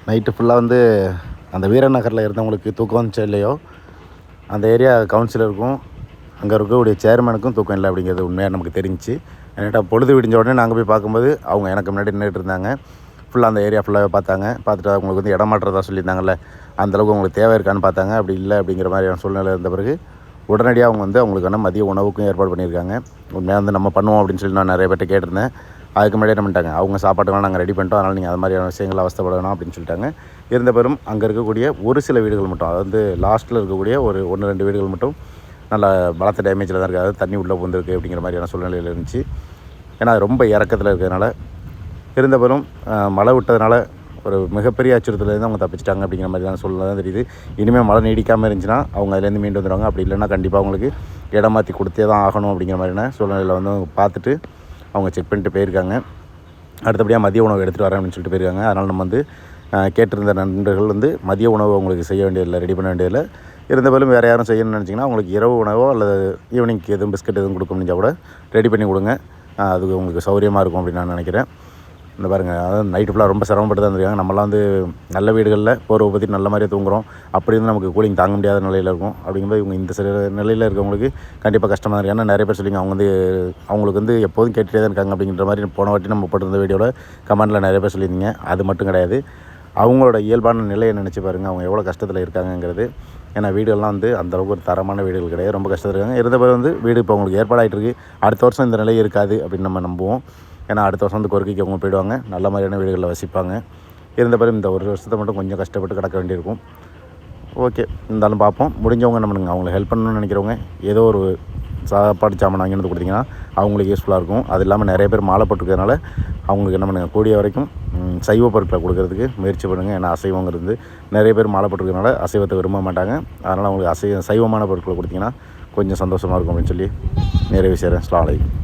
Night ஃபுல்லாக வந்து அந்த வீரன் நகரில் இருந்தவங்களுக்கு தூக்கம் வந்துச்சோ இல்லையோ, அந்த ஏரியா கவுன்சிலருக்கும் அங்கே இருக்கக்கூடிய சேர்மேனுக்கும் தூக்கம் இல்லை அப்படிங்கிறது உண்மையாக நமக்கு தெரிஞ்சிச்சு. ஏன்னாட்டா பொழுது விடிஞ்ச உடனே நாங்கள் போய் பார்க்கும்போது அவங்க எனக்கு முன்னாடி நின்றுட்டு இருந்தாங்க. ஃபுல்லாக அந்த ஏரியா ஃபுல்லாகவே பார்த்தாங்க. பார்த்துட்டு அவங்களுக்கு வந்து இடம் மாற்றதா சொல்லியிருந்தாங்கல்ல, அந்தளவுக்கு உங்களுக்கு தேவை இருக்கான்னு பார்த்தாங்க. அப்படி இல்லை அப்படிங்கிற மாதிரியான சூழ்நிலை இருந்த பிறகு உடனடியாக அவங்க வந்து அவங்களுக்கான மதிய உணவுக்கும் ஏற்பாடு பண்ணியிருக்காங்க. உண்மையாக வந்து நம்ம பண்ணுவோம் அப்படின்னு சொல்லி நான் நிறைய பேர்ட்ட கேட்டிருந்தேன். அதுக்கு முன்னாடியே என்ன பண்ணிட்டாங்க, அவங்க சாப்பாட்டுலாம் நாங்கள் ரெடி பண்ணிட்டோம், அதனால் நீங்கள் அது மாதிரியான விஷயங்கள் அவஸ்தைப்பட வேணாம் அப்படின்னு சொல்லிட்டாங்க. இருந்த பெரும் அங்கே இருக்கக்கூடிய ஒரு சில வீடுகள் மட்டும், அதாவது வந்து லாஸ்ட்டில் இருக்கக்கூடிய ஒரு 1-2 வீடுகள் மட்டும் நல்ல பலத்த டேமேஜில் தான் இருக்குது. அதாவது தண்ணி உள்ளே பூந்துருக்கு அப்படிங்கிற மாதிரியான சூழ்நிலையில் இருந்துச்சு. ஏன்னா அது ரொம்ப இறக்கத்தில் இருக்கிறதுனால. இருந்த பெரும் மழை விட்டதுனால ஒரு மிகப்பெரிய அச்சுறுத்தலேருந்து அவங்க தப்பிச்சிட்டாங்க அப்படிங்கிற மாதிரியான சூழ்நிலை தான் தெரியுது. இனிமேல் மழை நீடிக்காமல் இருந்துச்சுன்னா அவங்க அதுலேருந்து மீண்டு வந்துடுவாங்க. அப்படி இல்லைன்னா கண்டிப்பாக அவங்களுக்கு இடம் மாற்றி கொடுத்தே தான் ஆகணும் அப்படிங்கிற மாதிரியான சூழ்நிலையில் வந்து பார்த்துட்டு அவங்க செக் பண்ணிட்டு போயிருக்காங்க. அடுத்தபடியாக மதிய உணவு எடுத்துகிட்டு வரேன் அப்படின்னு சொல்லிட்டு போயிருக்காங்க. அதனால் நம்ம வந்து கேட்டிருந்த நண்பர்கள் வந்து மதிய உணவு அவங்களுக்கு செய்ய வேண்டியதில்லை, ரெடி பண்ண வேண்டியதில்லை. இருந்தபோதும் வேறு யாரும் செய்யணும்னு நினச்சிங்கன்னா அவங்களுக்கு இரவு உணவோ அல்லது ஈவினிங்க்கு எதுவும் பிஸ்கட் எதுவும் கொடுக்க முடிஞ்சால் கூட ரெடி பண்ணி கொடுங்க. அது உங்களுக்கு சௌகரியமாக இருக்கும் அப்படின்னு நான் நினைக்கிறேன். இந்த பாருங்கள், அதாவது நைட்டு ஃபுல்லாக ரொம்ப சிரமப்பட்டு தான் இருந்திருக்காங்க. நம்மளாம் வந்து நல்ல வீடுகளில் போர்வை பற்றி நல்ல மாதிரியே தூங்குறோம். அப்படி இருந்து நமக்கு கூலிங் தாங்க முடியாத நிலையில் இருக்கும். அப்படிங்கும்போது இவங்க இந்த சில நிலையில் இருக்கவங்களுக்கு கண்டிப்பாக கஷ்டமாக இருக்குது. ஏன்னா நிறைய பேர் சொல்லிங்க, அவங்க வந்து அவங்களுக்கு வந்து எப்போதும் கேட்டுகிட்டே தான் இருக்காங்க அப்படிங்கிற மாதிரி போன வாட்டி நம்ம போட்டிருந்த வீடியோவில் கமெண்டில் நிறைய பேர் சொல்லியிருந்தீங்க. அது மட்டும் கிடையாது, அவங்களோட இயல்பான நிலையை நினச்சி பாருங்கள், அவங்க எவ்வளோ கஷ்டத்தில் இருக்காங்கங்கிறது. ஏன்னா வீடுகள்லாம் வந்து அந்தளவுக்கு ஒரு தரமான வீடுகள் கிடையாது, ரொம்ப கஷ்டத்தில் இருக்காங்க. இருந்த பேர் வந்து வீடு இப்போ அவங்களுக்கு ஏற்பாடாகிட்டு இருக்குது. அடுத்த வருஷம் இந்த நிலை இருக்காது அப்படின்னு நம்ம நம்புவோம். ஏன்னா அடுத்த வருஷம் வந்து கொறுக்கிக்கு அவங்க போயிடுவாங்க, நல்ல மாதிரியான வீடுகளில் வசிப்பாங்க. இருந்த பிறகு இந்த ஒரு வருஷத்தை மட்டும் கொஞ்சம் கஷ்டப்பட்டு கிடக்க வேண்டியிருக்கும். ஓகே, இருந்தாலும் பார்ப்போம். முடிஞ்சவங்க என்ன பண்ணுங்க, அவங்களுக்கு ஹெல்ப் பண்ணணும்னு நினைக்கிறவங்க ஏதோ ஒரு சாப்பாடு சாமான் வாங்கி வந்து கொடுத்தீங்கன்னா அவங்களுக்கு யூஸ்ஃபுல்லாக இருக்கும். அது இல்லாமல் நிறைய பேர் மாலை போட்டுருக்கிறதுனால அவங்களுக்கு என்ன பண்ணுங்கள், கூடிய வரைக்கும் சைவ பொருட்களை கொடுக்கறதுக்கு முயற்சி பண்ணுங்கள். ஏன்னா அசைவங்கிறது நிறைய பேர் மாலை போட்டுருக்கிறதுனால அசைவத்தை விரும்ப மாட்டாங்க. அதனால் அவங்களுக்கு சைவமான பொருட்களை கொடுத்தீங்கன்னா கொஞ்சம் சந்தோஷமாக இருக்கும் அப்படின்னு சொல்லி நிறைவு செய்கிறேன். அஸ்ஸலாமு அலைக்கும்.